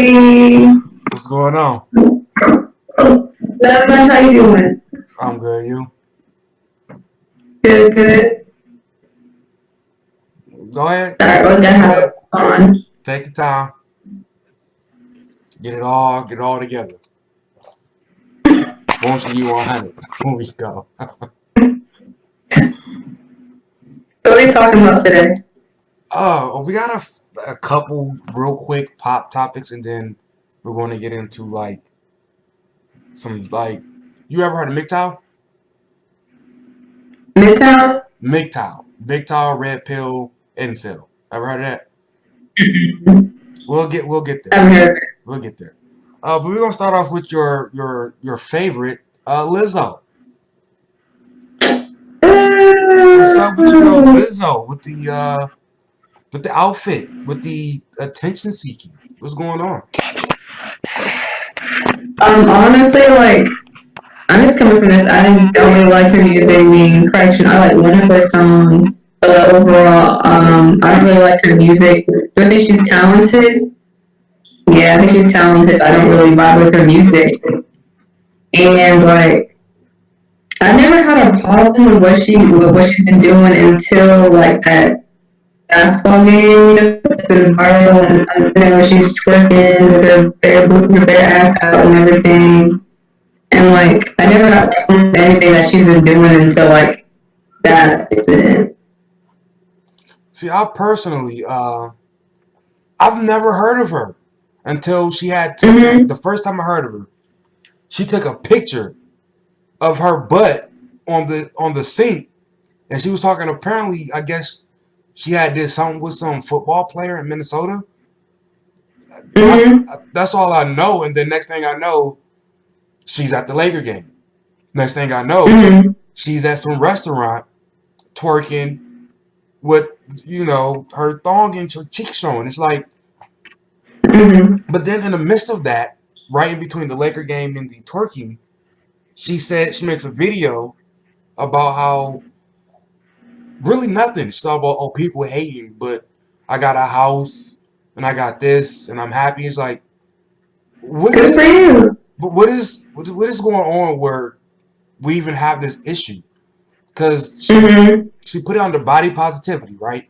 Hey, What's going on? not much. How you doing? I'm good. You? Good, good. Go ahead. Sorry, we're gonna Go have ahead. fun. Take your time. Get it all together. Won't you 100? Here we go. So what are you talking about today? We got a couple real quick pop topics, and then we're going to get into like some like. You ever heard of MGTOW? Midtown? MGTOW, Red Pill, Incel. Ever heard of that? We'll get there. I've heard. We'll get there. But we're gonna start off with your favorite, Lizzo. What's up with your girl Lizzo with the outfit, with the attention seeking? What's going on? Honestly, like, I'm just coming from this. I don't really like her music. Being correction, I like one of her songs. But overall, I don't really like her music. Do I think she's talented? Yeah, I think she's talented. I don't really vibe with her music. And like, I never had a problem with what she's been doing until like that basketball game, it's been viral, and she's twerking with her bare ass out and everything. And like, I never got anything that she's been doing until like that incident. See, I personally, I've never heard of her until she had took Mm-hmm. the first time I heard of her. She took a picture of her butt on the sink, and she was talking. Apparently, I guess she had this something with some football player in Minnesota. Mm-hmm. That's all I know. And then next thing I know, she's at the Laker game. Next thing I know, Mm-hmm. she's at some restaurant twerking with her thong and her cheeks showing. It's like, Mm-hmm. but then in the midst of that, right in between the Laker game and the twerking, she said she makes a video about how really nothing. She's talking about people hating, but I got a house and I got this and I'm happy. It's like what Good for is you. but what is going on where we even have this issue? Because Mm-hmm. she put it under body positivity, right?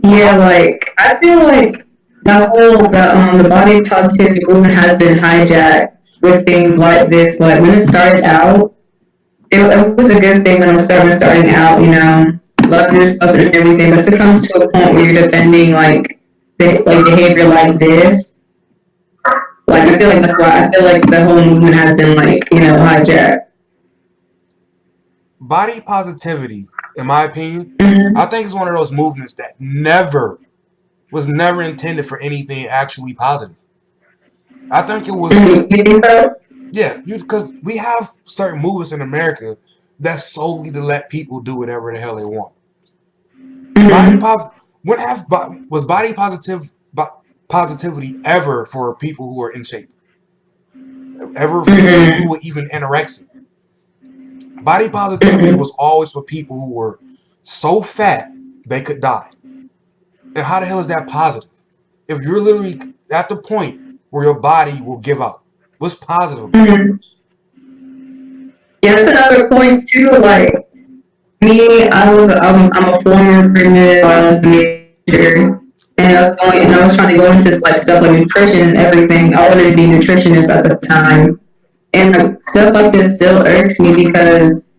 But Yeah, how? like I feel like the body positivity movement has been hijacked with things like this. Like when it started out, it was a good thing when I starting out, love yourself and everything. But if it comes to a point where you're defending like behavior like this, like I feel like that's why I feel like the whole movement has been like hijacked. Body positivity, in my opinion, I Mm-hmm. think it's one of those movements that never intended for anything actually positive. I think it was Mm-hmm. You think so? yeah, because we have certain movements in America that's solely to let people do whatever the hell they want. Body Mm-hmm. pos what have was positivity ever for people who are in shape? Ever for people who Mm-hmm. were even anorexic? Body positivity Mm-hmm. was always for people who were so fat they could die. And how the hell is that positive? If you're literally at the point where your body will give out, what's positive about it? Mm-hmm. Yeah, that's another point too. Like me, I'm a former pregnant biology major, and I was trying to go into like stuff like nutrition and everything. I wanted to be a nutritionist at the time, and like stuff like this still irks me because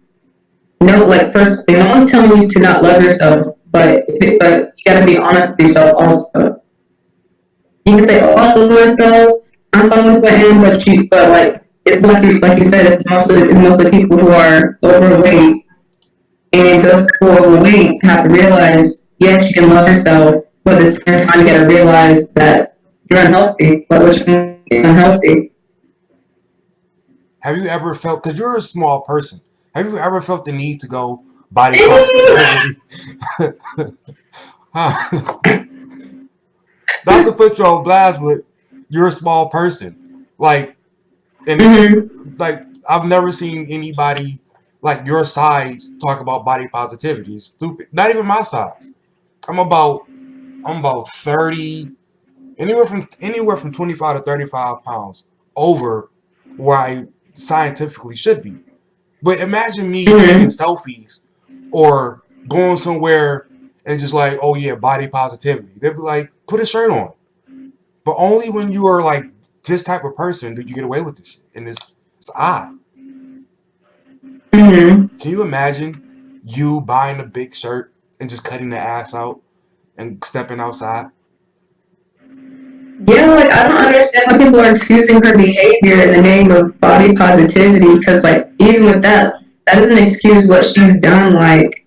like first, no one's telling you to not love yourself, but you gotta be honest with yourself also. You can say, "Oh, I love myself. I'm fine with what I am," but like it's like you said, it's mostly people who are overweight, and those people who are overweight have to realize, yes, you can love yourself, but at the same time, you got to realize that you're unhealthy. But which means you're unhealthy. Have you ever felt, because you're a small person, have you ever felt the need to go body positivity? Huh? Not to put you on blast, but you're a small person. And Mm-hmm. like, I've never seen anybody like your size talk about body positivity. It's stupid. Not even my size. I'm about I'm about 30. Anywhere from 25 to 35 pounds over where I scientifically should be. But imagine me taking Mm-hmm. selfies or going somewhere and just like, oh yeah, body positivity. They'd be like, put a shirt on. But only when you are like this type of person do you get away with this shit. And it's odd. Mm-hmm. Can you imagine you buying a big shirt and just cutting the ass out and stepping outside? Yeah, like I don't understand how people are excusing her behavior in the name of body positivity. Because like even with that, that doesn't excuse what she's done. Like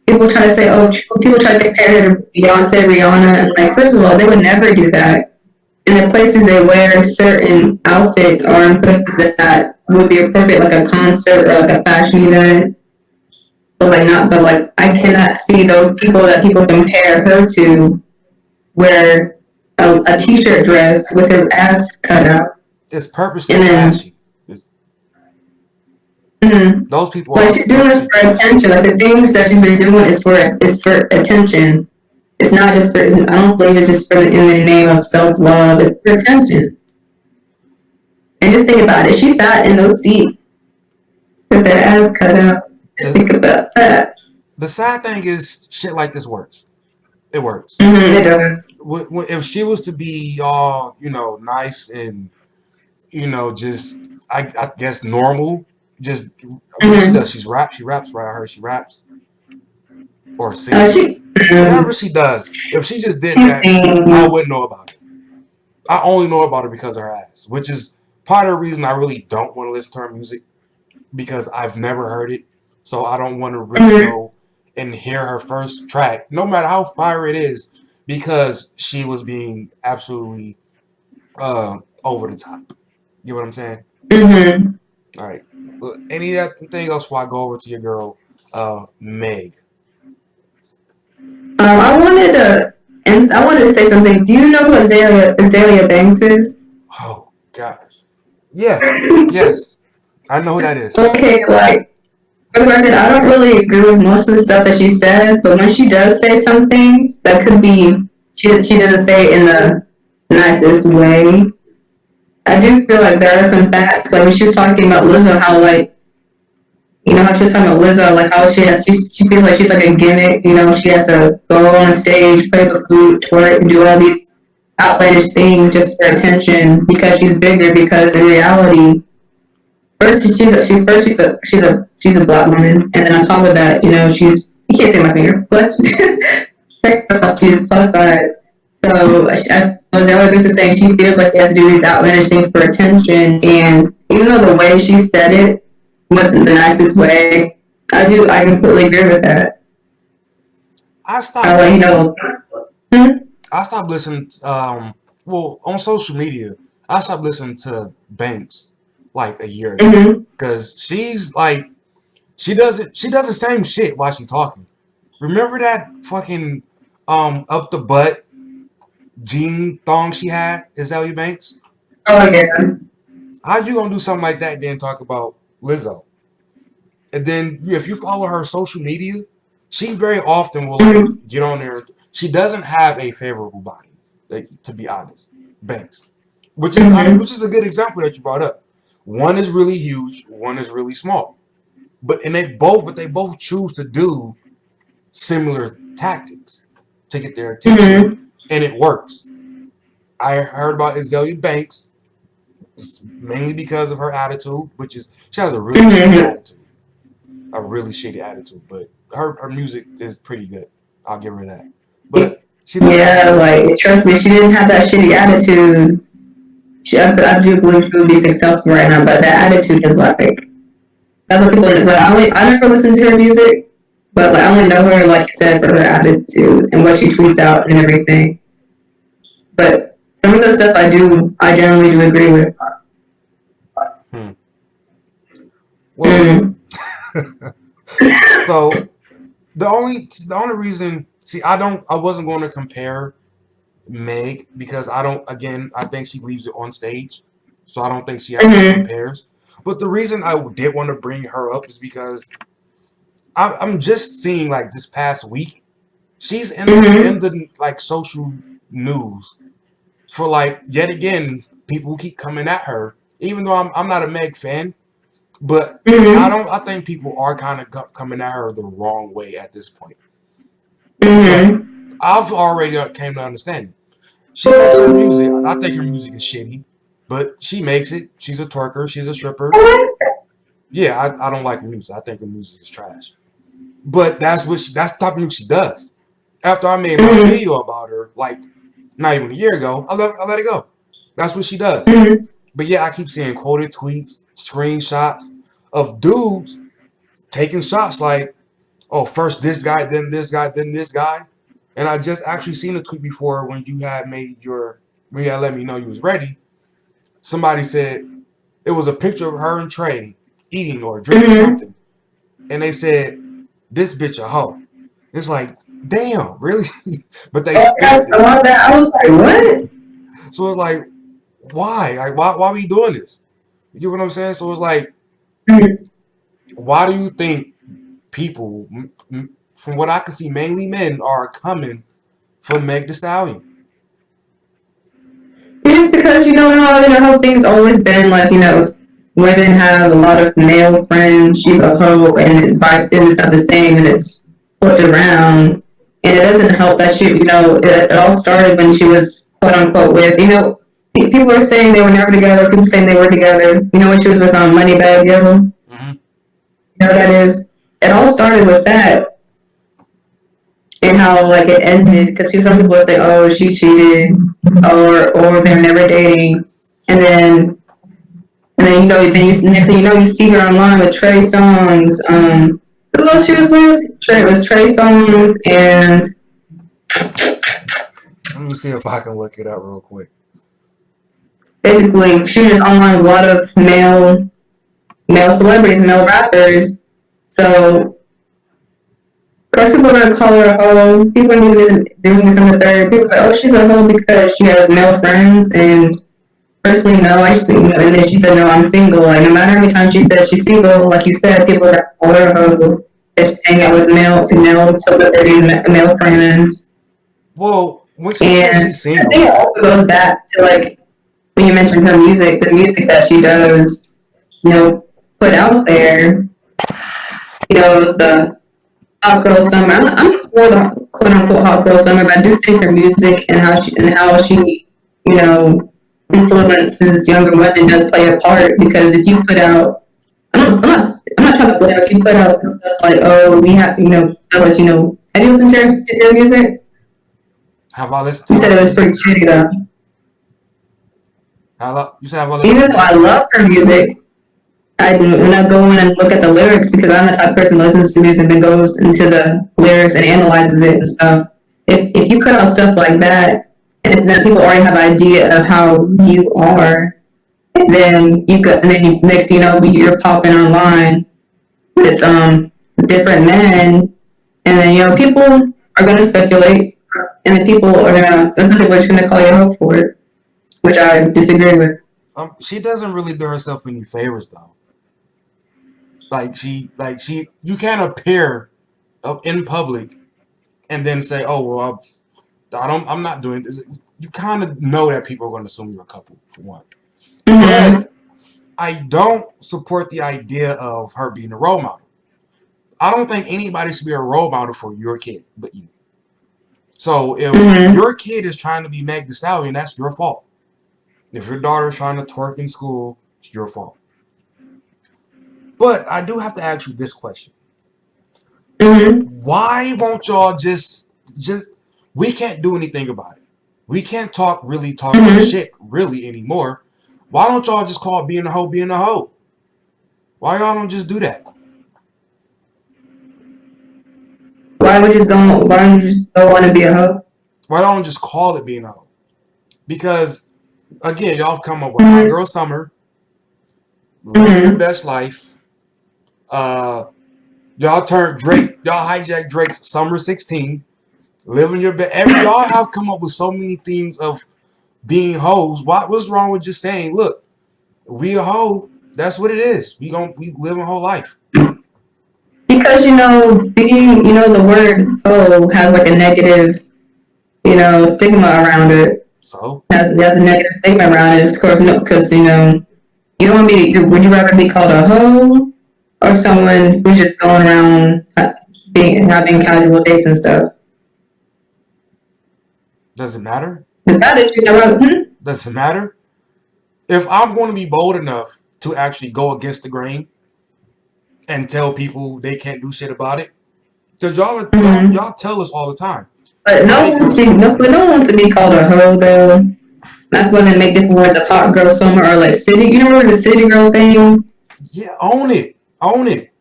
people try to say, oh, people try to compare her to Beyonce, Rihanna, and like first of all, they would never do that. And the places they wear certain outfits are in places that would be appropriate, like a concert or like a fashion event. But like not, but like I cannot see those people that people compare her to wear a t-shirt dress with her ass cut out, It's purposely and then trashy. It's, mm, those people like are she's doing this purposely for trashy. attention. Like the things that she's been doing is for attention. It's not just for. I don't believe it's just for in the name of self love. It's for attention. And just think about it. She sat in those seats with her ass cut out. Just The think about that. the sad thing is shit like this works. It works. It does. If she was to be all, nice and, just, I guess normal, just, what does she do? Mm-hmm. She raps, right? I heard she raps or sings. She. Whatever she does, if she just did She that, I sings. wouldn't know about it. I only know about her because of her ass, which is part of the reason I really don't want to listen to her music because I've never heard it. So I don't want to really Mm-hmm. go and hear her first track, no matter how fire it is, because she was being absolutely over the top. You know what I'm saying? Mm-hmm. All right. Anything else before I go over to your girl, Meg? I wanted to, and I wanted to say something. Do you know who Azalea Banks is? Oh God. Yeah. Yes. I know who that is. Okay, like for the record, I don't really agree with most of the stuff that she says, but when she does say some things that could be, she doesn't say it in the nicest way. I do feel like there are some facts, like when she was talking about Lizzo, how like how she was talking about Lizzo, like how she feels like she's like a gimmick. She has to go on a stage, play the flute, twerk, and do all these outlandish things just for attention because she's bigger. Because in reality, she's a black woman, and then on top of that, you can't say my finger. Plus, she's plus size. So Della Goose is saying she feels like she has to do these outlandish things for attention, and even though the way she said it wasn't the nicest way, I completely agree with that. I I stopped like, listening. hmm? I stopped listening. Well, on social media, I stopped listening to Banks like a year ago Mm-hmm. because she's like she does the same shit while she talking. Remember that fucking up the butt jean thong she had, Azalea Banks? Oh yeah. How you gonna do something like that then talk about Lizzo? And then if you follow her social media, she very often will like Mm-hmm. get on there. She doesn't have a favorable body, like, to be honest. Banks, Mm-hmm. which is a good example that you brought up. One is really huge, one is really small. But they both choose to do similar tactics to get their attention, Mm-hmm. and it works. I heard about Azalea Banks mainly because of her attitude, which is she has a really shitty Mm-hmm. attitude, but her music is pretty good. I'll give her that. But she doesn't Yeah, have like trust me, she didn't have that shitty attitude. I do believe she would be successful right now, but that attitude is like that's what people. Like I never listened to her music, but like I only know her like you said for her attitude and what she tweets out and everything. But some of the stuff I generally do agree with. hmm. Well, Mm. so the only reason, see, I wasn't going to compare Meg because I think she leaves it on stage, so I don't think she actually Mm-hmm. compares. But the reason I did want to bring her up is because I'm just seeing like this past week she's in Mm-hmm. the like social news for like yet again people keep coming at her, even though I'm not a Meg fan, but Mm-hmm. I think people are kind of coming at her the wrong way at this point. But Mm-hmm. I've already came to understand. She makes her music. I think her music is shitty, but she makes it. She's a twerker. She's a stripper. Yeah, I don't like her music. I think her music is trash. But that's the type of music she does. After I made my Mm-hmm. video about her, like not even a year ago, I let it go. That's what she does. Mm-hmm. But yeah, I keep seeing quoted tweets, screenshots of dudes taking shots like, oh, first this guy, then this guy, then this guy. And I just actually seen a tweet before when you had let me know you was ready. Somebody said it was a picture of her and Trey eating or drinking Mm-hmm. something. And they said, this bitch a hoe. It's like, damn, really? But they Oh, yeah, spent I it. love that. I was like, what? So it's like, why? Like, why are we doing this? You get what I'm saying? So it's like, Mm-hmm. why do you think people, from what I can see, mainly men, are coming for Meg The Stallion? It's just because how things always been like, women have a lot of male friends, she's a hoe, and vice versa, it's not the same, and it's flipped around. And it doesn't help that it all started when she was quote unquote with, people are saying they were never together, people saying they were together. When she was with Moneybag Yo, Mm-hmm. you know what that is? It all started with that and how like it ended because some people would say, "Oh, she cheated," or they're never dating, and then next thing you know, you see her online with Trey Songz. Who else she was with? Trey Songz, and Let me see if I can look it up real quick. basically she was online with a lot of male celebrities, male rappers. So of course people are gonna call her a hoe. People are doing this in the third. People say, "Oh, she's a hoe because she has male friends," and personally, no, I just think, and then she said, no, I'm single. Like, no matter how many times she says she's single, like you said, people are call her a hoe if she's hanging out with male celebrities, male friends. Well, when she says And she's I think single, it also goes back to, like, when you mentioned her music, the music that she does, put out there, the hot girl summer. I'm for the quote unquote hot girl summer, but I do think her music and how she influences younger women does play a part because if you put out I'm not trying to blame if you put out stuff like, oh, we have have you listened to your music? have I listened to You said her it was pretty music? shitty though. You said have I listened to Even her though I music? love her music, when I go in and look at the lyrics because I'm the type of person that listens to music and goes into the lyrics and analyzes it and stuff. If you put out stuff like that, and if then people already have an idea of how you are, and then next thing you know you're popping online with different men, and then people are gonna speculate, and then some people are just gonna call you a hoe for it, which I disagree with. She doesn't really do herself any favors though. You can't appear in public and then say, "Oh well, I'm not doing this." You kind of know that people are going to assume you're a couple for one. Mm-hmm. But I don't support the idea of her being a role model. I don't think anybody should be a role model for your kid but you. So if Mm-hmm. your kid is trying to be Meg The Stallion, that's your fault. If your daughter's trying to twerk in school, it's your fault. But I do have to ask you this question: Mm-hmm. why won't y'all just we can't do anything about it. We can't talk our Mm-hmm. shit really anymore. Why don't y'all just call being a hoe being a hoe? Why y'all don't just do that? Why would you just don't want to be a hoe? Why don't just call it being a hoe? Because again, y'all come up with Hot Mm-hmm. Girl Summer, Living Your Mm-hmm. Best Life. Uh, y'all hijacked Drake's Summer 16, Living Your Best. Y'all have come up with so many themes of being hoes. What's wrong with just saying, look, we a hoe. That's what it is. We live a whole life. Because the word hoe has like a negative stigma around it. So has a negative stigma around it. Of course, no, because you don't want to be. Would you rather be called a hoe or someone who's just going around having casual dates and stuff? does it matter? Is that it? You know, Does it matter? If I'm going to be bold enough to actually go against the grain and tell people they can't do shit about it, because y'all tell us all the time. But no Body one wants counts to be, don't no, but matter. no one wants to be called a hoe though. That's why they make different words of hot girl summer or like city. You know the city girl thing? Yeah, own it, own it,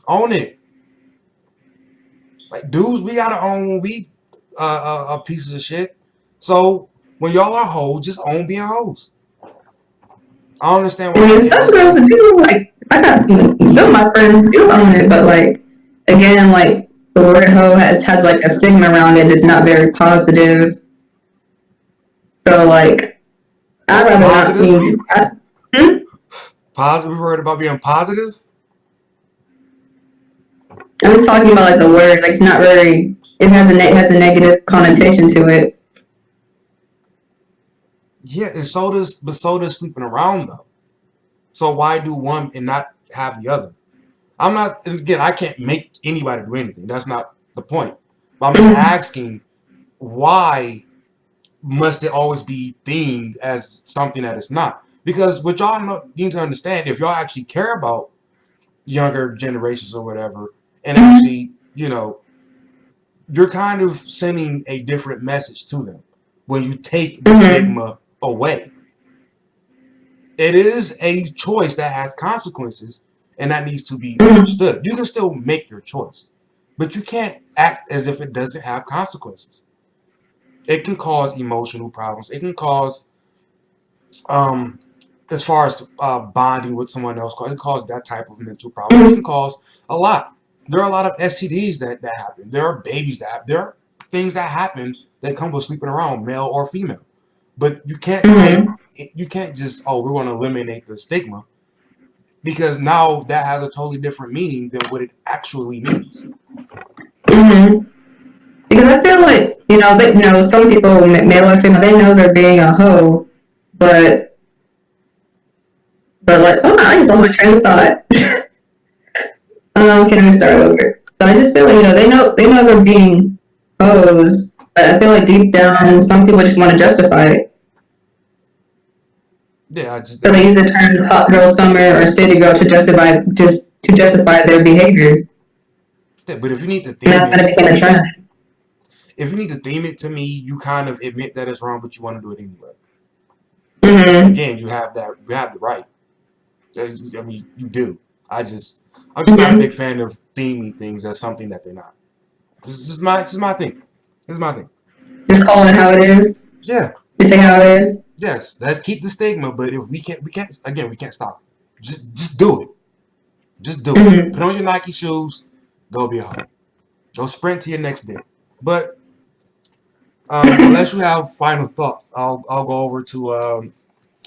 own it. Like dudes, we gotta own when we pieces of shit. So when y'all are hoes, just own being hoes. I don't understand I why we mean, can't some just girls own it. do like. I got some of my friends do own it, but like again, like the word hoe has like a stigma around it. It's not very positive. So like, I'd rather not Positive, be. Hmm? positive. We worried about being positive. I was talking about like the word. Like it's not very. It has a negative connotation to it. Yeah, and so does sleeping around though. So why do one and not have the other? I'm not, and again, I can't make anybody do anything. That's not the point. But I'm just Mm-hmm. asking, why must it always be themed as something that it's not? Because what y'all need to understand, if y'all actually care about younger generations or whatever, and Mm-hmm. actually, you're kind of sending a different message to them when you take the Mm-hmm. stigma away. It is a choice that has consequences, and that needs to be Mm-hmm. understood. You can still make your choice, but you can't act as if it doesn't have consequences. It can cause emotional problems. It can cause, um, as far as bonding with someone else, it can cause that type of mental problem. It can Mm-hmm. cause a lot. There are a lot of STDs that happen. There are babies that happen. There are things that happen that come with sleeping around, male or female. But Mm-hmm. you can't just, oh, we're going to eliminate the stigma, because now that has a totally different meaning than what it actually means. Mm-hmm. Because I feel like that some people, male or female, they know they're being a hoe, but like, oh, I just lost my train of thought. Can we start over? So I just feel like they know they're being hoes, but I feel like deep down some people just want to justify it. Yeah, I just, So they use the terms hot girl summer or city girl to justify their behaviors, yeah, but if you need to and theme that's it gonna to become a me, trend. you kind of admit that it's wrong, but you want to do it anyway. Mm-hmm. Again, you have the right. I mean, you do. I'm just not a big Mm-hmm. fan of theming things as something that they're not. This is my thing. This is my thing. Just call it how it is. Yeah, Just say how it is. yes. Let's keep the stigma, but if we can't. Again, we can't stop it. Just do it. Just do it. Mm-hmm. Put on your Nike shoes. Go be a hoe. Go sprint to your next day. But unless you have final thoughts, I'll go over to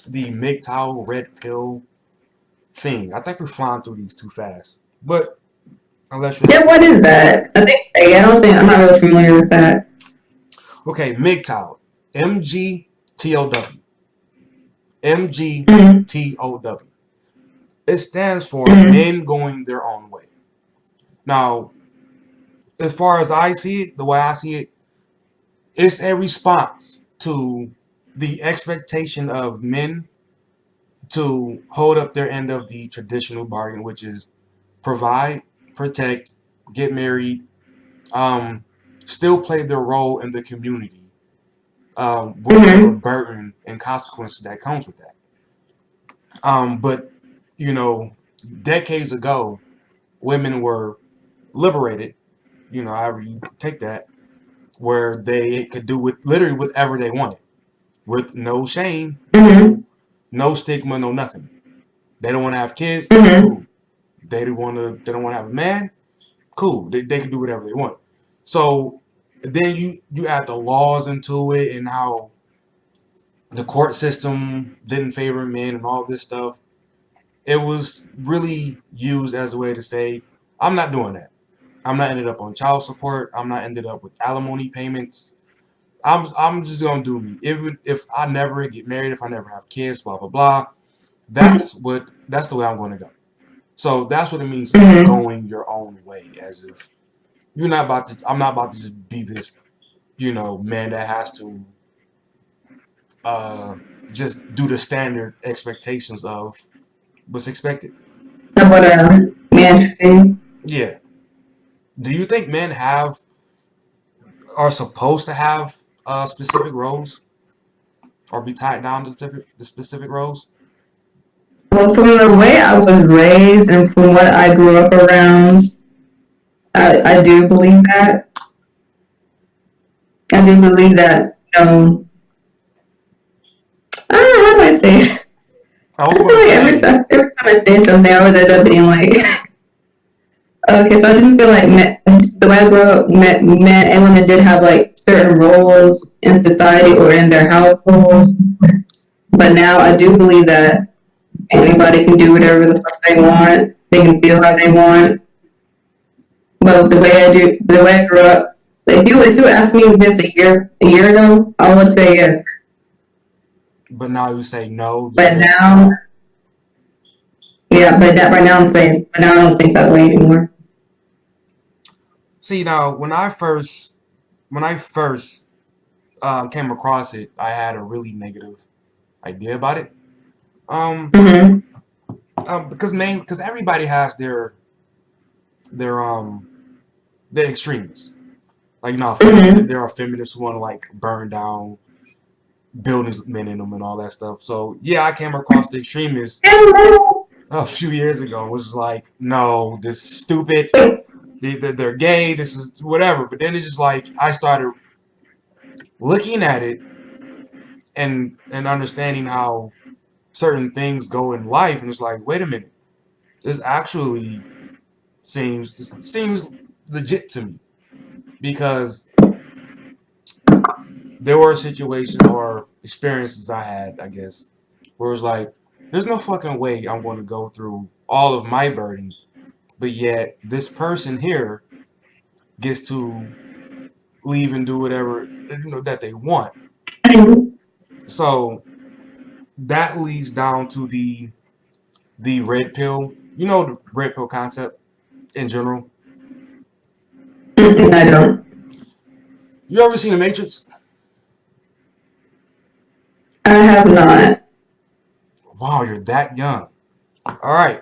the MGTOW red pill thing. I think we're flying through these too fast. But unless you Yeah, have what any, is that? I don't think I'm not really familiar with that. okay, MGTOW, MGTOW, Mm-hmm. MGTOW. It stands for Mm-hmm. men going their own way. Now, as far as I see it, the way I see it, it's a response to the expectation of men to hold up their end of the traditional bargain, which is provide, protect, get married, um, still play their role in the community, with whatever Mm-hmm. burden and consequences that comes with that. But you know, decades ago, women were liberated. However you take that, where they could do with literally whatever they wanted, with no shame, Mm-hmm. no stigma, no nothing. They don't want to have kids, Mm-hmm. cool. They don't want to have a man, cool. They can do whatever they want. So then you add the laws into it, and how the court system didn't favor men and all this stuff. It was really used as a way to say, I'm not doing that. I'm not ended up on child support. I'm not ended up with alimony payments. I'm just gonna do me. Even if I never get married, if I never have kids, blah blah blah. That's the way I'm gonna go. So that's what it means Mm-hmm. going your own way. As if you're not about to. I'm not about to just be this, man that has to uh, just do the standard expectations of what's expected. Of what a man should be. Yeah. Do you think men are supposed to have specific roles or be tied down to specific roles? Well, from the way I was raised and from what I grew up around, I do believe that. I do believe that, I don't know how do I say it. I I was feel going to like say, every time I say something, I always end up being like, okay, so I just feel like the way I grew up, men and women did have like certain roles in society or in their household. But now I do believe that anybody can do whatever the fuck they want. They can feel how they want. But the way I grew up, like if you asked me this a year ago, I would say yes. but now you say no just But based. now, yeah, but that right now I'm saying, but now I don't think that way anymore. See, now when I first came across it, I had a really negative idea about it. Um, Mm-hmm. because everybody has their their extremes. Like Mm-hmm. there are feminists who want to like burn down buildings with men in them and all that stuff. So yeah, I came across the extremists a few years ago. Was like, no, this is stupid. They're gay. This is whatever. But then it's just like I started looking at it and understanding how certain things go in life, and it's like, wait a minute, this actually seems legit to me because there were situations or experiences I had, I guess, where it was like, there's no fucking way I'm going to go through all of my burden, but yet this person here gets to leave and do whatever that they want. So that leads down to the red pill. You know the red pill concept in general. I don't. You ever seen The Matrix? I have not. Wow, you're that young. All right.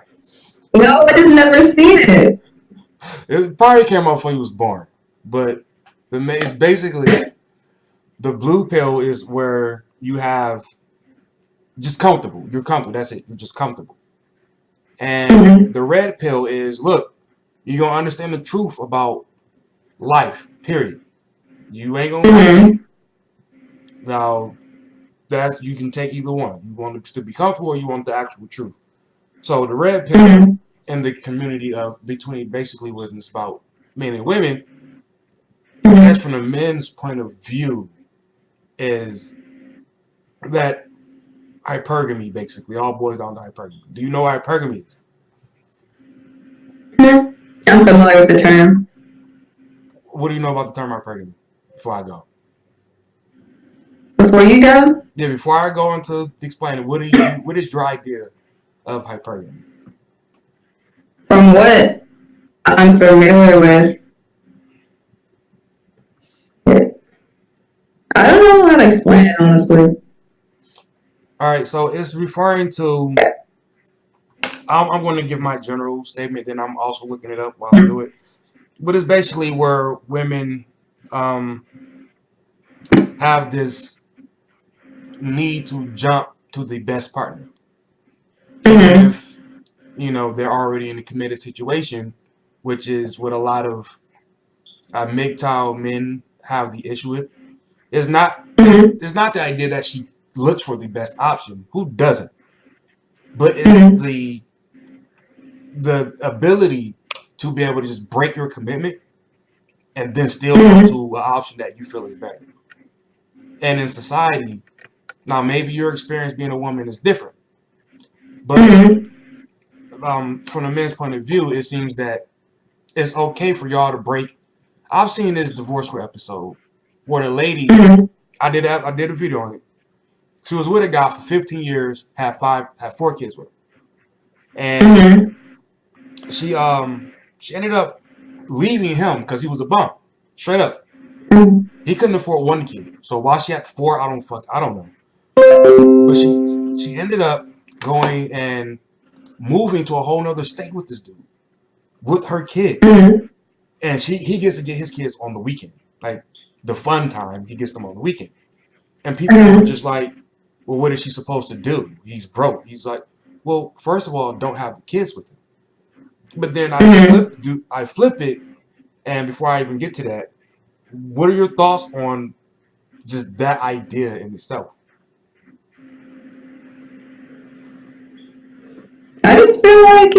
No, I just never seen it. It probably came out before you was born, but it's basically the blue pill is where you have just comfortable. You're comfortable. That's it. You're just comfortable. And Mm-hmm. the red pill is look, you're gonna understand the truth about life. Period. You ain't gonna like it. Mm-hmm. Now that's you can take either one. You want to be comfortable or you want the actual truth. So the red pill Mm-hmm. in the community of between basically was about men and women, I guess Mm-hmm. from the men's point of view, is that hypergamy basically all boils down to hypergamy. Do you know what hypergamy is? I'm familiar with the term. What do you know about the term hypergamy? Before I go, Before you go, yeah, before I go into explaining, what is your idea of hypergamy? from what I'm familiar with, I don't know how to explain it honestly. All right, so it's referring to. I'm going to give my general statement, then I'm also looking it up while I do it. But it's basically where women um, have this need to jump to the best partner, even Mm-hmm. if they're already in a committed situation, which is what a lot of MGTOW men have the issue with. It's not Mm-hmm. it's not the idea that she looks for the best option. Who doesn't? But it's Mm-hmm. the ability to be able to just break your commitment and then still go Mm-hmm. to an option that you feel is better. And in society, now maybe your experience being a woman is different, but Mm-hmm. from a men's point of view, it seems that it's okay for y'all to break. I've seen this divorce court episode where the lady, Mhm. I did a video on it. She was with a guy for 15 years, had 4 kids with him, and Mhm. she ended up leaving him because he was a bum, straight up. Mhm. He couldn't afford 1 kid, so why she had 4, I don't know. But she ended up going and moving to a whole nother state with this dude with her kids, Mhm. and he gets to get his kids on the weekend, like the fun time. He gets them on the weekend, and people were Mhm. just like, "Well, what is she supposed to do? He's broke." He's like, "Well, first of all, don't have the kids with him." But then Mhm. I flip it, and before I even get to that, what are your thoughts on just that idea in itself? I just feel like,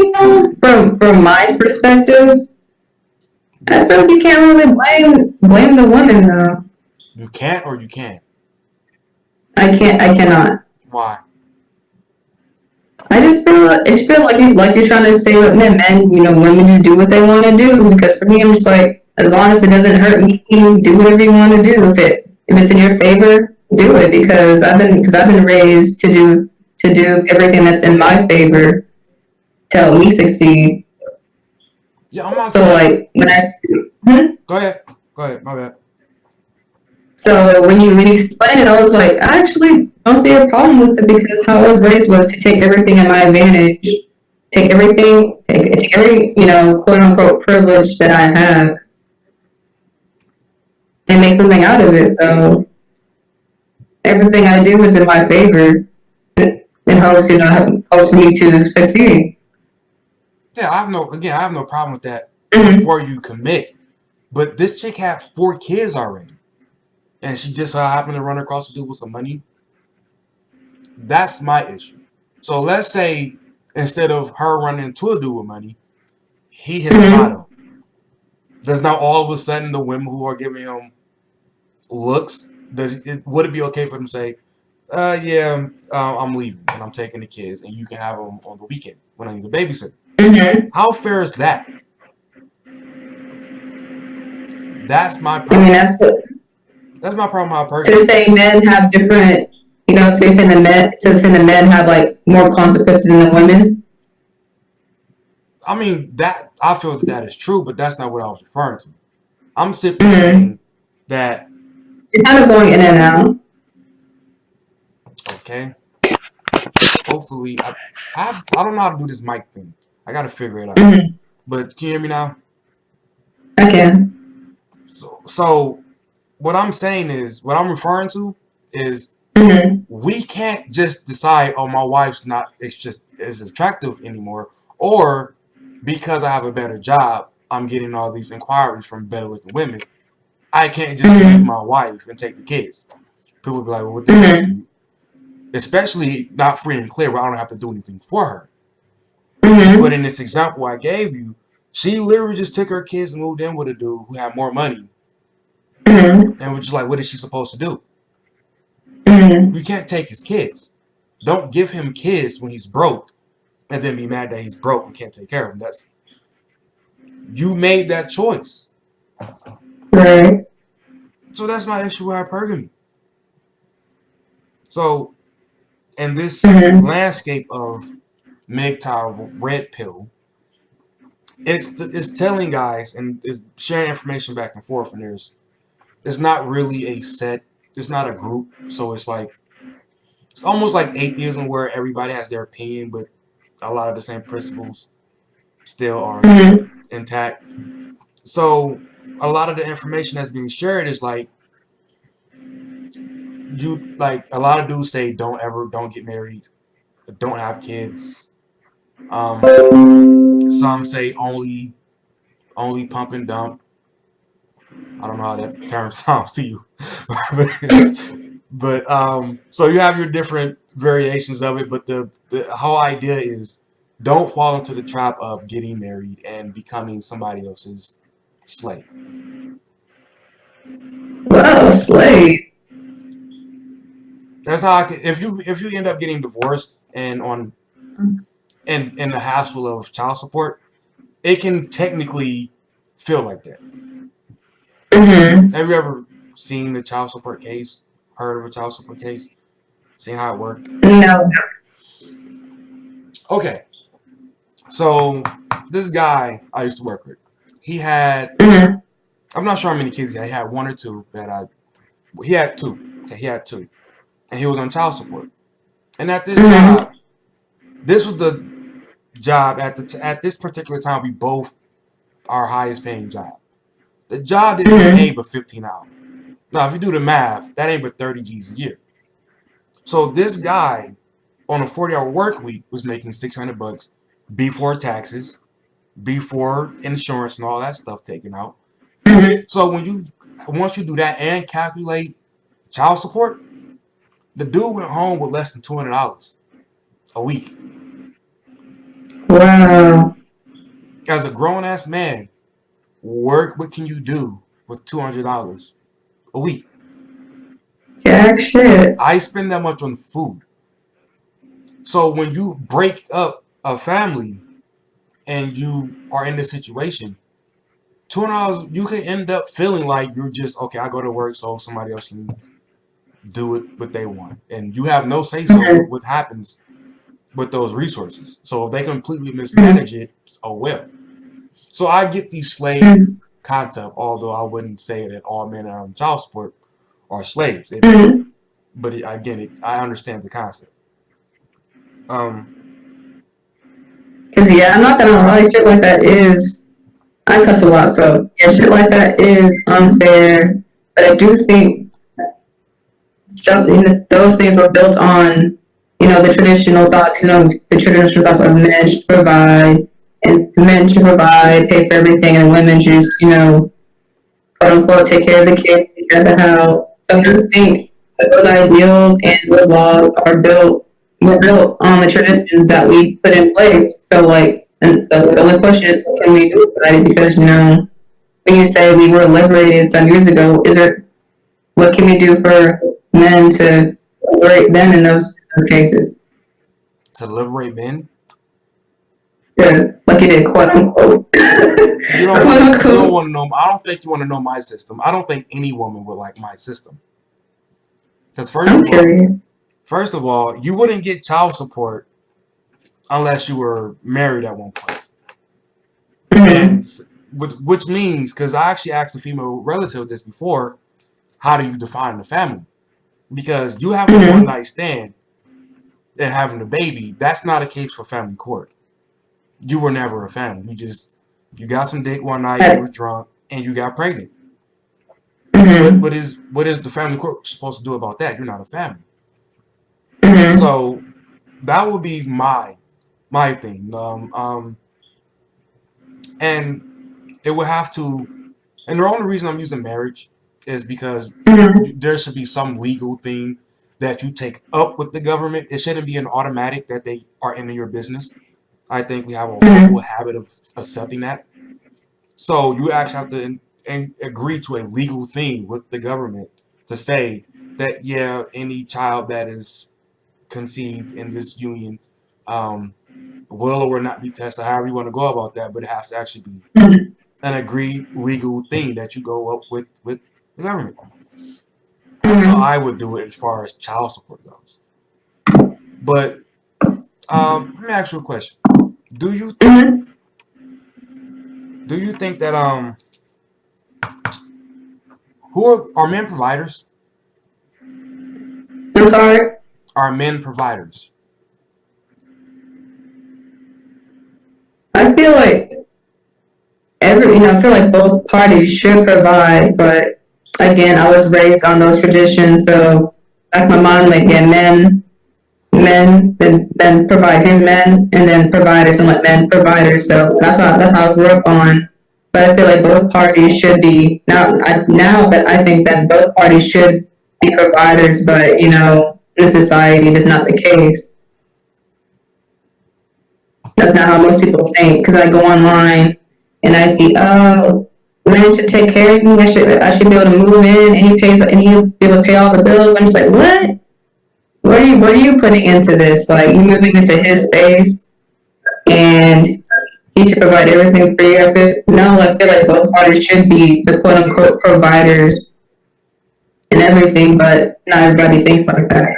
from my perspective, I feel Yes, like you can't really blame the woman though. you can't or you can. I cannot. Why? I just feel like you're trying to say with men, women just do what they want to do. Because for me, I'm just like, as long as it doesn't hurt me, do whatever you want to do. If it's in your favor, do it. Because I've been raised to do everything that's in my favor to help me succeed. Yeah, I'm not So saying. like when I hmm? Go ahead. Go ahead. My bad. So when you explained it, I was like, I actually don't see a problem with it because how I was raised was to take everything in my advantage, take every quote unquote privilege that I have and make something out of it. So everything I do is in my favor and hopes for me to succeed. Yeah, I have no problem with that Mm-hmm. before you commit. But this chick had 4 kids already, and she just happened to run across a dude with some money. That's my issue. So let's say instead of her running into a dude with money, he hits the Mm-hmm. lotto. Does now all of a sudden the women who are giving him looks, would it be okay for them to say, yeah, I'm leaving and I'm taking the kids and you can have them on the weekend when I need a babysitter? Mm-hmm. How fair is that? That's my I mean, problem. That's my problem. How to Perkins. say men have different, so you're saying the men have like more consequences than the women. I mean that I feel that is true, but that's not what I was referring to. I'm simply Mm-hmm. saying that You're kind of going in and out. okay. Hopefully, I don't know how to do this mic thing. I got to figure it out. Mm-hmm. But can you hear me now? I can. So what I'm saying is what I'm referring to is Mm-hmm. we can't just decide, oh, my wife's not it's just as attractive anymore, or because I have a better job, I'm getting all these inquiries from better looking women. I can't just leave Mm-hmm. my wife and take the kids. People be like, well, what the hell, Mm-hmm. dude? Especially not free and clear where I don't have to do anything for her. But Mm-hmm. in this example I gave you, she literally just took her kids and moved in with a dude who had more money Mm-hmm. and was just like, what is she supposed to do? Mm-hmm. We can't take his kids. Don't give him kids when he's broke and then be mad that he's broke and can't take care of them. That's you made that choice. Right. So that's my issue with hypergamy. So in this Mm-hmm. landscape of MGTOW red pill, it's telling guys and it's sharing information back and forth, and there's not really a set. It's not a group, so it's almost like atheism where everybody has their opinion, but a lot of the same principles still are Mm-hmm. intact. So a lot of the information that's being shared is like a lot of dudes say don't get married, don't have kids. Some say only pump and dump. I don't know how that term sounds to you, but so you have your different variations of it. But the whole idea is don't fall into the trap of getting married and becoming somebody else's slave. Wow, slave. That's how if you end up getting divorced and on and in the hassle of child support, it can technically feel like that. Mm-hmm. Have you ever seen the child support case? Heard of a child support case? Seen how it worked? No. Okay. So this guy I used to work with, he had, Mm-hmm. I'm not sure how many kids he had. He had one or two he had two. Okay, he had two. And he was on child support. And at this Mm-hmm. job, this was the job at this particular time, we both our highest paying job. The job didn't even pay Mm-hmm. but 15 hours. Now, if you do the math, that ain't but 30 G's a year. So this guy on a 40-hour work week was making $600 before taxes, before insurance and all that stuff taken out. Mm-hmm. So once you do that and calculate child support, the dude went home with less than $200 a week. Wow. As a grown ass man, what can you do with $200 a week? Jack shit. I spend that much on food. So when you break up a family and you are in this situation, $200, you can end up feeling like you're just, okay, I go to work so somebody else can do it what they want. And you have no say so Mm-hmm. what happens with those resources. So if they completely Mm-hmm. mismanage it, oh well. So I get the slave Mm-hmm. concept, although I wouldn't say that all men are on child support are slaves. But I understand the concept. Um, Cause yeah, I'm not gonna lie, shit like that is, I cuss a lot, so yeah, shit like that is unfair. But I do think stuff, those things were built on, the traditional thoughts, the traditional thoughts of men should provide, and men should provide, pay for everything, and women just, quote unquote, take care of the kids, take care of the house. So I do think that those ideals and those laws were built on the traditions that we put in place. So like, and so the only question is, what can we do about it? Because, when you say we were liberated some years ago, what can we do for men to liberate them in those cases? to liberate men, Like you did, quote unquote. you don't Quote want to. You don't unquote. want to know. I don't think you want to know my system. I don't think any woman would like my system. Because I'm curious. first of all, you wouldn't get child support unless you were married at one point. Mm-hmm. And which means, because I actually asked a female relative this before, how do you define the family? Because you having a one Mm-hmm. night stand and having a baby, that's not a case for family court. You were never a family. You got some dick one night, you were drunk, and you got pregnant. Mm-hmm. What is the family court supposed to do about that? You're not a family. Mm-hmm. So that would be my thing. And it would have to. And the only reason I'm using marriage is because Mm-hmm. there should be some legal thing that you take up with the government. It shouldn't be an automatic that they are in your business. I think we have a horrible Mm-hmm. habit of accepting that. So you actually have to agree to a legal thing with the government to say that, yeah, any child that is conceived in this union um, will or will not be tested, however you want to go about that, but it has to actually be Mm-hmm. an agreed legal thing that you go up with the government. That's how Mm-hmm. I would do it as far as child support goes. But let me ask you a question. Do you think Mm-hmm. that who are men providers? I'm sorry. Are men providers? I feel like I feel like both parties should provide, but again, I was raised on those traditions, so like my mom, like yeah, then provide his men, and then providers and like men providers. So that's how I grew up on. But I feel like both parties should be now that I think that both parties should be providers, but in society that's not the case. That's not how most people think. Because I go online and I see, oh, men should take care of me. I should be able to move in, and he'll be able to pay all the bills. I'm just like, what? What are you putting into this? Like you moving into his space, and he should provide everything for you. No, I feel like both parties should be the quote unquote providers. and everything, but not everybody thinks like that.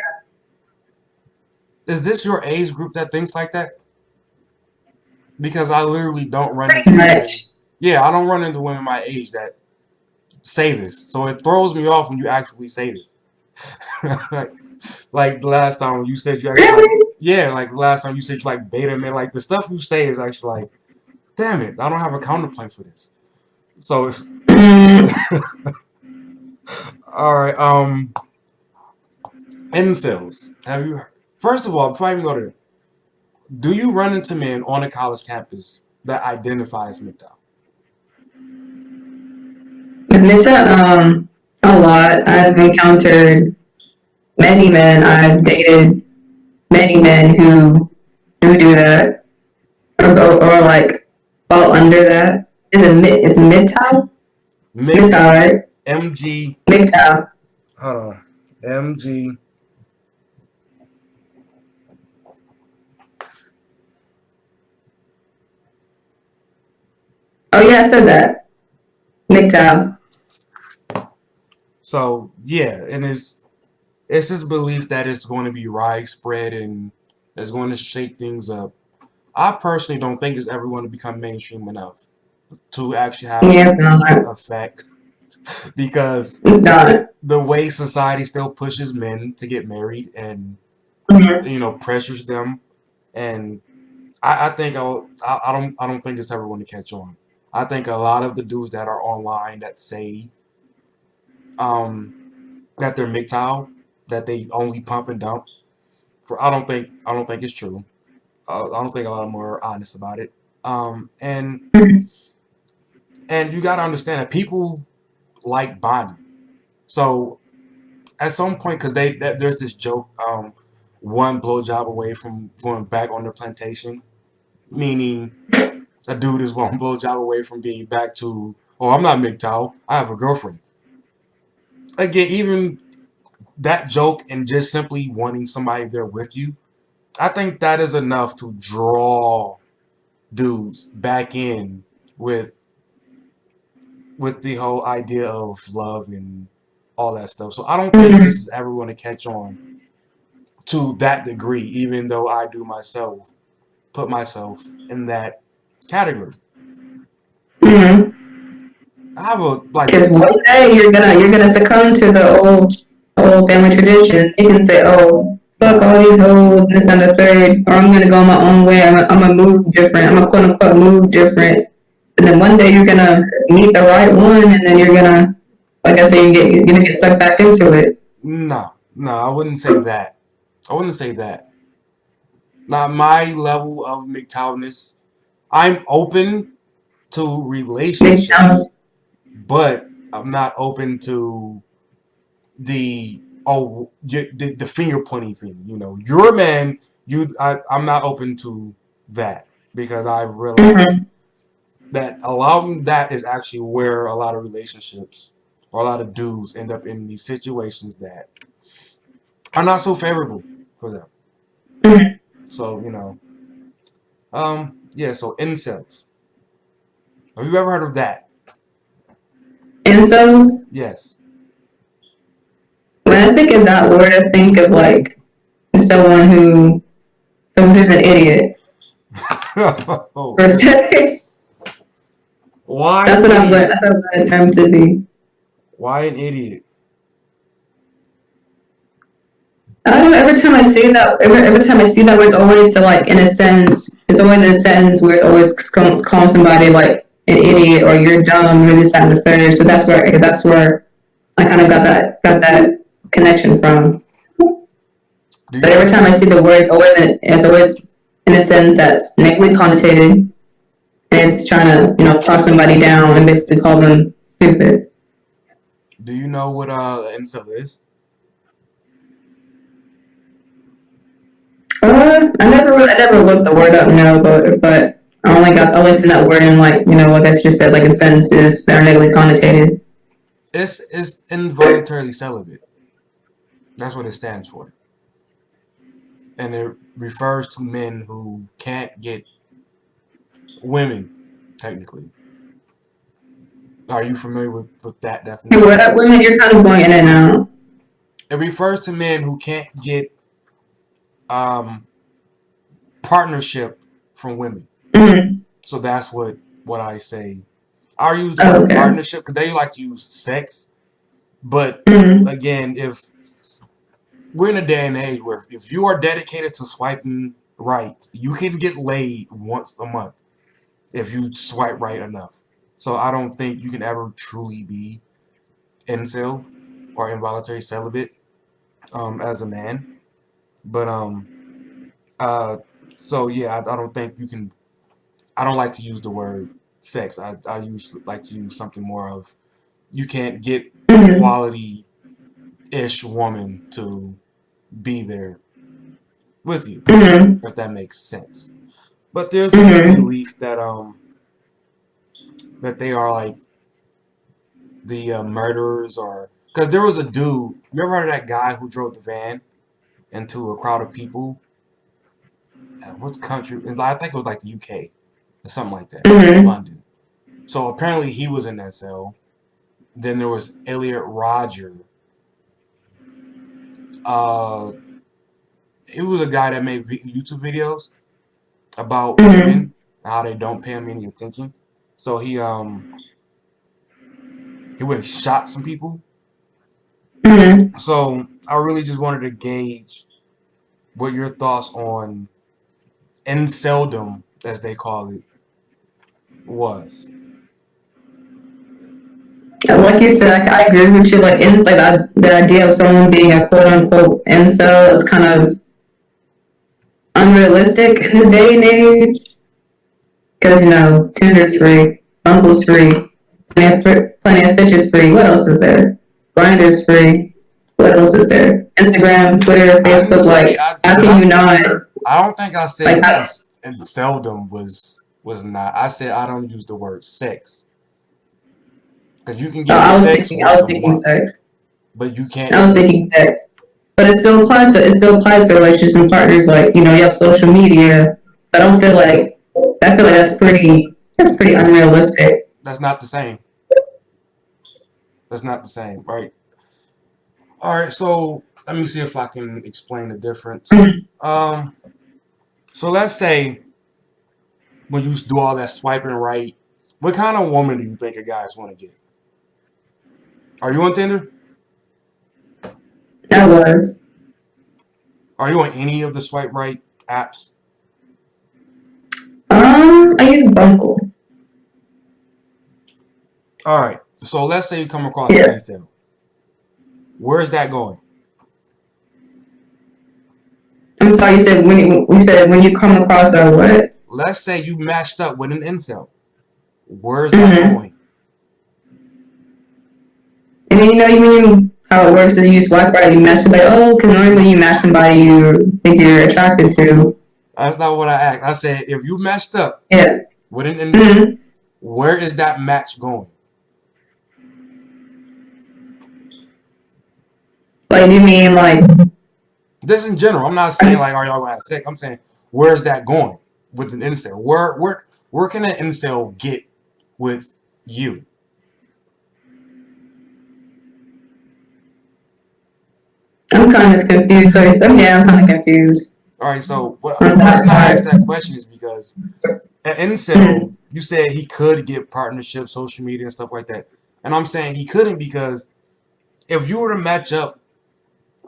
Is this your age group that thinks like that? Because I literally don't run Pretty into women. much. Yeah, I don't run into women my age that say this. So it throws me off when you actually say this. like, like the last time you said you actually like, Really? yeah, like the last time you said you like beta man. Like the stuff you say is actually like, damn it, I don't have a counterpoint for this. So it's Mm, all right. Incels. Have you? First of all, before I even go there, do you run into men on a college campus that identify as MGTOW? with Nita, a lot. I've encountered many men. I've dated many men who do that or like fall under that. Is it it's MGTOW? MGTOW, MGTOW. right? MG. MGTOW. Hold on. MG. Oh yeah, I said that. MGTOW. So yeah, and it's this belief that it's going to be widespread and it's going to shake things up. I personally don't think it's ever going to become mainstream enough to actually have Yeah, an it's not. effect because It's not. the way society still pushes men to get married and Mm-hmm. pressures them, and I think I don't think it's ever going to catch on. I think a lot of the dudes that are online that say that they're MGTOW, that they only pump and dump, for I don't think it's true. I don't think a lot of them are honest about it. Um, and and you got to understand that people like bonding. So at some point, because there's this joke, one blowjob away from going back on their plantation, meaning a dude is one blowjob away from being back to, oh, I'm not MGTOW, I have a girlfriend. Again, even that joke and just simply wanting somebody there with you, I think that is enough to draw dudes back in with the whole idea of love and all that stuff. So I don't think this Mm-hmm. is ever going to catch on to that degree, even though I do myself put myself in that category. Mm-hmm. I have a like Because one day you're gonna succumb to the old family tradition. You can say, "Oh, fuck nah, all these hoes," and this and the third, or I'm gonna go my own way. I'm gonna move different. I'm gonna quote unquote move different. And then one day you're gonna meet the right one, and then you're gonna, like I said, you're gonna get sucked back into it. no, I wouldn't say that. I wouldn't say that. Not my level of MGTOWness. I'm open to Big relationships, time. but I'm not open to the the finger pointing thing. You're a man. I'm not open to that because I've realized Mm-hmm. that allowing that is actually where a lot of relationships or a lot of dudes end up in these situations that are not so favorable for them. Mm-hmm. So yeah. So incels. Have you ever heard of that? Incels. Yes. When I think of that word, I think of like someone who someone who's an idiot. Per se. Why That's an what I'm going. idiot? That's what I'm going to attempt to be. Why an idiot? I don't know. Every time I see that, every time I see that, word, it's always to like, in a sense, it's always a sentence where it's always calling somebody like an idiot or you're dumb or this, that, and the third. So that's where I kind of got that connection from. Do you But every think? time I see the word, it's always in a sense that's negatively connotated, and it's trying to talk somebody down and basically call them stupid. Do you know what incel is? I never looked the word up, no, but I only seen that word in like like I just said, like in sentences that are negatively connotated. It's involuntarily celibate. That's what it stands for, and it refers to men who can't get women. Technically, are you familiar with that Hey, definition? what up, women? You're kind of going in and out. It refers to men who can't get um, partnership from women. Mm-hmm. So that's what I say. I use the Oh, word okay. partnership because they like to use sex. But Mm-hmm. again, if we're in a day and age where if you are dedicated to swiping right, you can get laid once a month if you swipe right enough. So I don't think you can ever truly be incel or involuntary celibate as a man. But uh so yeah, I don't think you can. I don't like to use the word sex. I like to use something more of you can't get a Mm-hmm. quality ish woman to be there with you, Mm-hmm. if that makes sense. But there's this Mm-hmm. belief that they are like the murderers, or because there was a dude. You ever heard of that guy who drove the van into a crowd of people? What country? I think it was like the UK or something like that, Mm-hmm. London. So apparently he was in that cell. Then there was Elliot Rodger. Uh, he was a guy that made YouTube videos about Mm-hmm. women and how they don't pay him any attention. So he went and shot some people. Mm-hmm. So I really just wanted to gauge what your thoughts on inceldom, as they call it, was. Like you said, I agree with you. Like, in like that, the idea of someone being a quote unquote incel is kind of unrealistic in this day and age. Because Tinder's free, Bumble's free, plenty of fish is free. What else is there? Grindr's free. What else is there? Instagram, Twitter, I didn't Facebook. say Like, how can you not? I don't think I Like, said inceldom was not. I said I don't use the word sex because you can get sex I once was a thinking month, sex. but you I can't was get. thinking sex. But it still applies to relationships and partners. Like, you have social media. So I don't feel like I feel like that's pretty unrealistic. That's not the same. That's not the same, right? All right, so let me see if I can explain the difference. Um, so let's say when you do all that swiping right, what kind of woman do you think a guys want to get? Are you on Tinder? I was. Are you on any of the swipe right apps? I use Bumble. All right, so let's say you come across an Yeah. incel. Where's that going? I'm sorry. You said when you come across a what? Let's say you matched up with an incel. Where's that Mm-hmm. going? And then you mean how it works is you swipe right, you match somebody. Oh, because normally you match somebody you think you're attracted to. That's not what I asked. I said if you matched up Yeah. with an incel, Mm-hmm. where is that match going? Like you mean like This in general. I'm not saying like are y'all gonna have sex. I'm saying where's that going with an incel? Where can an incel get with you? I'm kind of confused. So yeah, I'm kind of confused All right. So on the that reason I part. asked that question is because an incel, Mm-hmm. you said he could get partnerships, social media, and stuff like that, and I'm saying he couldn't because if you were to match up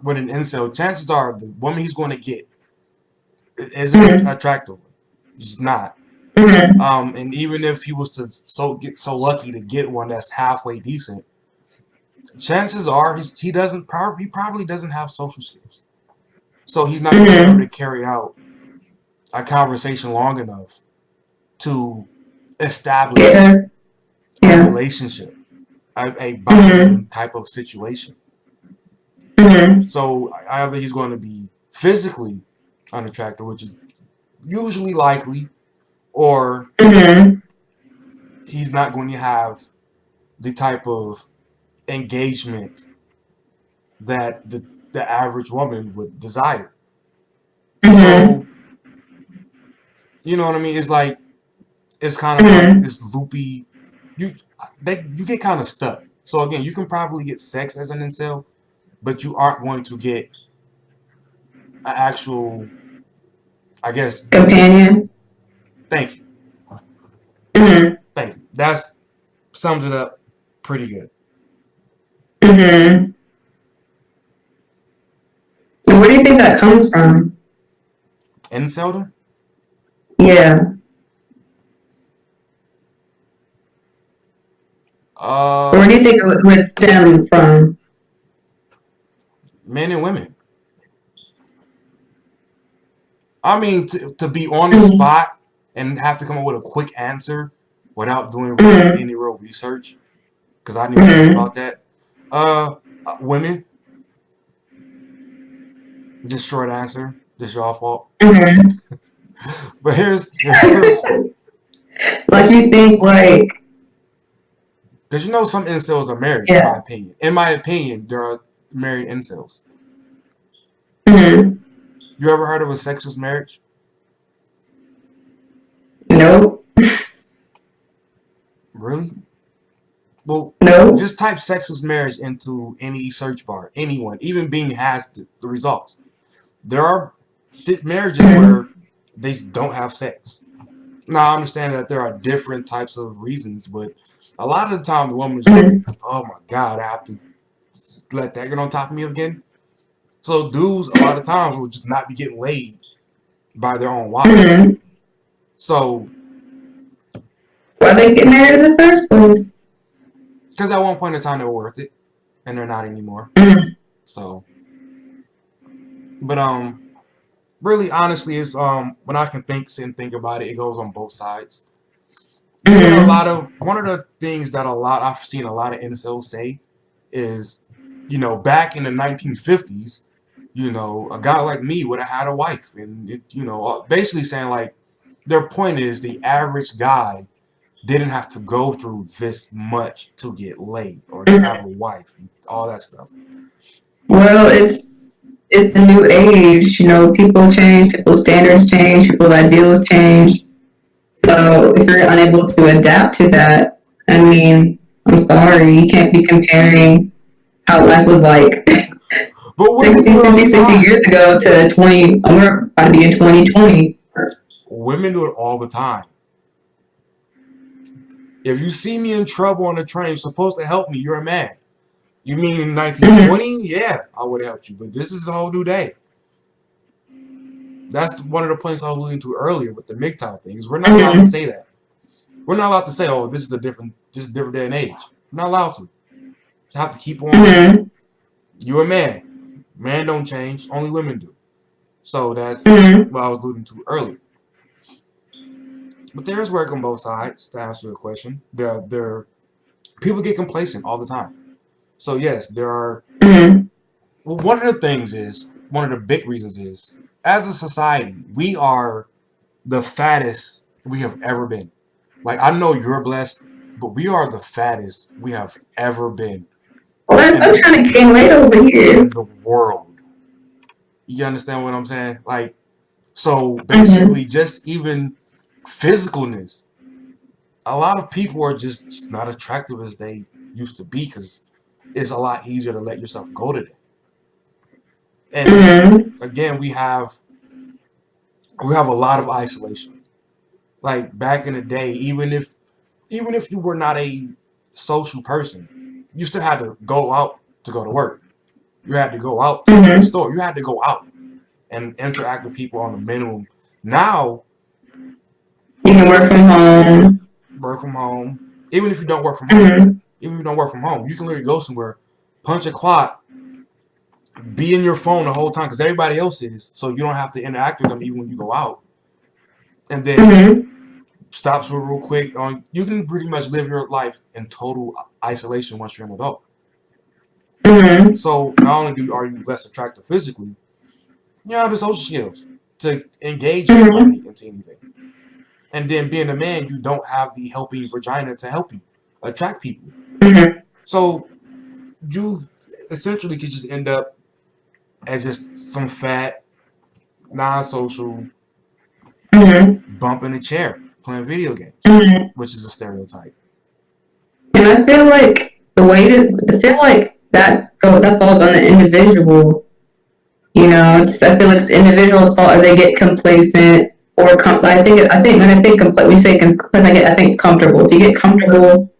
with an incel, chances are the woman he's going to get isn't an Mm-hmm. attractive one. She's not. Mm-hmm. And even if he was to get so lucky to get one that's halfway decent, chances are he probably doesn't have social skills. So he's not going to be able Mm-hmm. to carry out a conversation long enough to establish Yeah. a Yeah. relationship, a Mm-hmm. bonding type of situation. Mm-hmm. So either he's going to be physically unattractive, which is usually likely, or Mm-hmm. he's not going to have the type of engagement that the average woman would desire. Mm-hmm. So, you know what I mean? It's like it's kind of like Mm-hmm. this loopy. You you get kind of stuck. So again, you can probably get sex as an incel, but you aren't going to get an actual, I guess. Companion. Thank you. Mm-hmm. Thank you. That sums it up pretty good. Mm-hmm. Where do you think that comes from? Inceldom? Yeah. Where do you think it would stem from? Men and women. I mean, to be on the Mm-hmm. spot and have to come up with a quick answer without doing Mm-hmm. any real research, because I didn't even think about that. Women. Just short answer. Just your fault. Mm-hmm. But here's Like you think like because you know some incels are married. In my yeah. opinion, there are married incels. Mm-hmm. You ever heard of a sexless marriage? Nope. Really? Well, Nope. just type sexless marriage into any search bar. Anyone, even Bing has the results. There are marriages Mm-hmm. where they don't have sex. Now I understand that there are different types of reasons, but a lot of the time the woman's just like, Mm-hmm. "Oh my god, I have to let that get on top of me again." So dudes, a lot of times, will just not be getting laid by their own wives. Mm-hmm. So, Why they get married in the first place? because at one point in time they were worth it, and they're not anymore. Mm-hmm. So, but really, honestly, is when I can sit and think about it, it goes on both sides. You hear a Mm-hmm. lot of one of the things that I've seen a lot of incels say is, back in the 1950s, a guy like me would have had a wife, and basically saying like their point is the average guy didn't have to go through this much to get laid or to have a Mm-hmm. wife and all that stuff. Well, it's a new age. You know, people change, people's standards change, people's ideals change. So if you're unable to adapt to that, I mean, I'm sorry, you can't be comparing how life was like But women 60, do it all 50, the 60 time. years ago to 20, we're about to be in 2020. Women do it all the time. If you see me in trouble on the train, you're supposed to help me. You're a man. You mean in Mm-hmm. 1920? Yeah, I would have helped you. But this is a whole new day. That's one of the points I was alluding to earlier with the MGTOW thing. Is we're not allowed to Mm-hmm. say that. We're not allowed to say, "Oh, this is a different day and age." We're not allowed to. You have to keep on. Mm-hmm. You're a man. Men don't change. Only women do. So that's Mm-hmm. what I was alluding to earlier. But there's work on both sides. To answer your question, there people get complacent all the time. So yes, there are. Mm-hmm. Well, one of the things is one of the big reasons is as a society we are the fattest we have ever been. Like I know you're blessed, but we are the fattest we have ever been Well, I'm in trying to gain weight over here. in the world. You understand what I'm saying? Like so Mm-hmm. basically just even physicalness. A lot of people are just not attractive as they used to be because it's a lot easier to let yourself go today. And then Mm-hmm. again we have a lot of isolation. Like back in the day, even if you were not a social person, you still had to go out to go to work. You had to go out to go to the Mm-hmm. store. You had to go out and interact with people on the minimum. Now, You can even work if from home. work from home, even if you don't work from home, Mm-hmm. even if you don't work from home, you can literally go somewhere, punch a clock, be in your phone the whole time because everybody else is, so you don't have to interact with them even when you go out. And then Mm-hmm. stops real quick. On you can pretty much live your life in total isolation once you're an adult. Mm-hmm. So not only are you less attractive physically, you have the social skills to engage Mm-hmm. anybody into anything. And then being a man, you don't have the helping vagina to help you attract people. Mm-hmm. So you essentially could just end up as just some fat, non-social Mm-hmm. bump in a chair playing video games, Mm-hmm. which is a stereotype. And I feel like the way to I feel like that falls on the individual. I feel like it's the individual's fault if they get complacent or when I think when you say complacent, I think comfortable. If you get comfortable,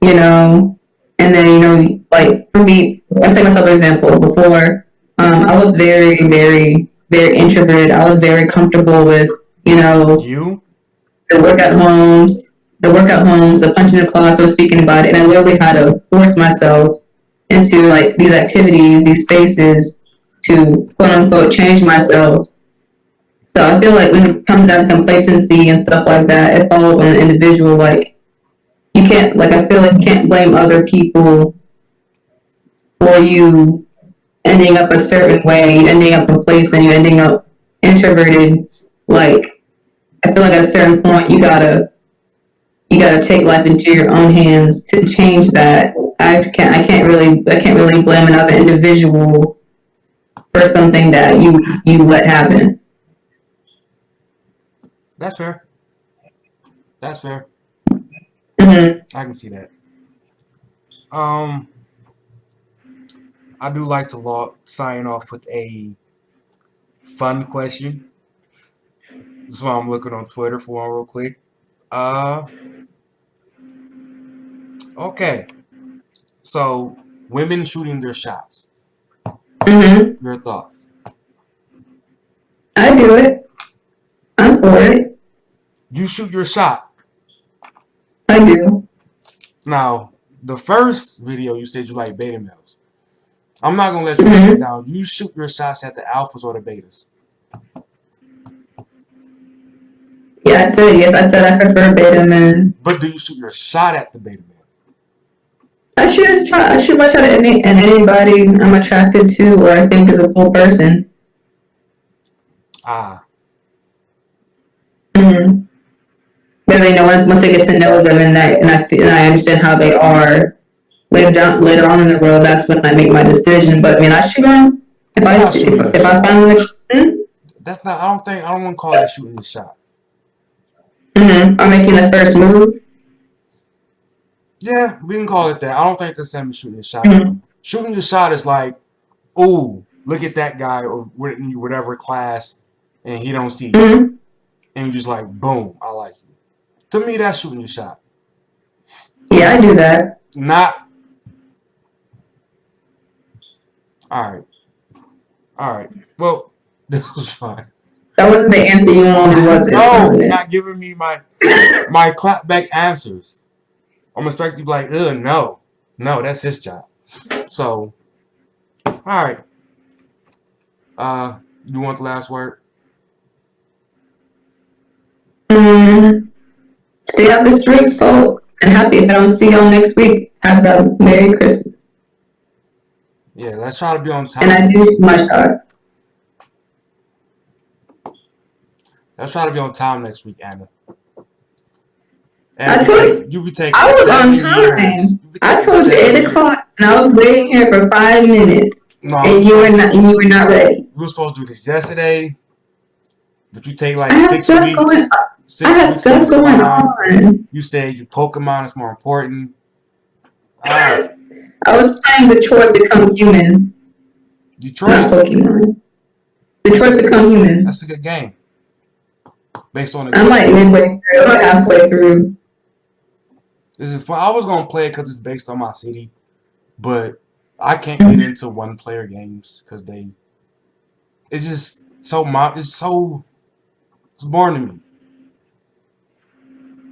and then like for me, I'll take myself as an example. Before, I was very, very, very introverted. I was very comfortable with You? the workout homes, the punching the clock. I was speaking about it, and I literally had to force myself into like these activities, these spaces to quote unquote change myself. So I feel like when it comes down to complacency and stuff like that, it falls on the individual. Like you can't, like I feel like you can't blame other people for you ending up a certain way, you ending up complacent, you ending up introverted. Like I feel like at a certain point you gotta take life into your own hands to change that. I can't really blame another individual for something that you let happen. That's fair. That's fair. Mm-hmm. I can see that. Um, I do like to sign off with a fun question. This is why I'm looking on Twitter for one real quick. Uh, okay. So, women shooting their shots. Mm-hmm. Your thoughts? I do it. I'm for it. You shoot your shot. I do. Now, the first video you said you like beta males. I'm not gonna let you live that Mm-hmm. down. You shoot your shots at the alphas or the betas. Yeah, I said yes. I said I prefer beta men. But do you shoot your shot at the beta male? I shoot my shot at anybody I'm attracted to or I think is a cool person. Ah, Mm-hmm. But once I get to know them and I understand how they are later on in the road, that's when I make my decision. But I mean, I shoot them if that's I not see, shooting your if I shot. find them. That's not. I don't want to call that shooting your shot. Mm-hmm. I'm making the first move. Yeah, we can call it that. I don't think the same as shooting your shot though. Mm-hmm. Shooting your shot is like, ooh, look at that guy or whatever class, and he don't see you, Mm-hmm. and you just like, boom, I like you. To me, that's shooting your shot. Yeah, I do that. Not all right. All right. Well, this was fun. That wasn't the answer you wanted, was it? No, Wasn't you're it? not giving me my clapback answers. I'm expecting you to be like, no, no, that's his job. So, all right. You want the last word? Mm, stay out the streets, folks. And happy if I don't see y'all next week. Have a Merry Christmas. Yeah, let's try to be on And time I do next shoot week. my shot. Let's try to be on time next week, Anna. I And told you, you be taking I was on 7 years. time. You be I taking told you 7 years. 8 o'clock, and I was waiting here for 5 minutes, No, and you were not ready. we were supposed to do this yesterday, but you take I like have six stuff going. weeks, I six have weeks to stuff going respond. on. You said your Pokemon is more important. All right, I was playing Detroit Become Human, not Detroit. Pokemon. That's a Detroit Become Human. that's a good game based on a I'm good like story. midway through. I'm like halfway through. This is fun. I was gonna play it because it's based on my city, but I can't get into one player games because it's just it's boring to me.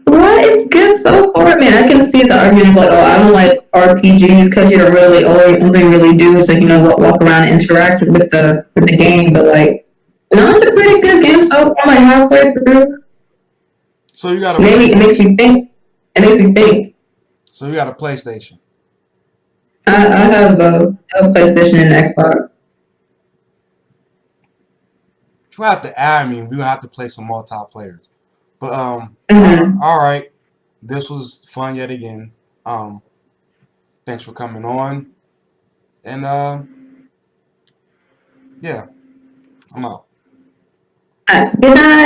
Well, it's good so far. I mean, I can see the argument of like, oh, I don't like RPGs because you don't really, all they really do is like, walk around and interact with the game. But like, no, it's a pretty good game so far. I'm like halfway through. So you got a Maybe it makes PlayStation. me think. It makes me think. So you got a PlayStation. I have a PlayStation and Xbox. You have to add me. We gonna have to play some multiplayer. But Mm-hmm. all right. This was fun yet again. Um, thanks for coming on, and yeah, I'm out. Good night.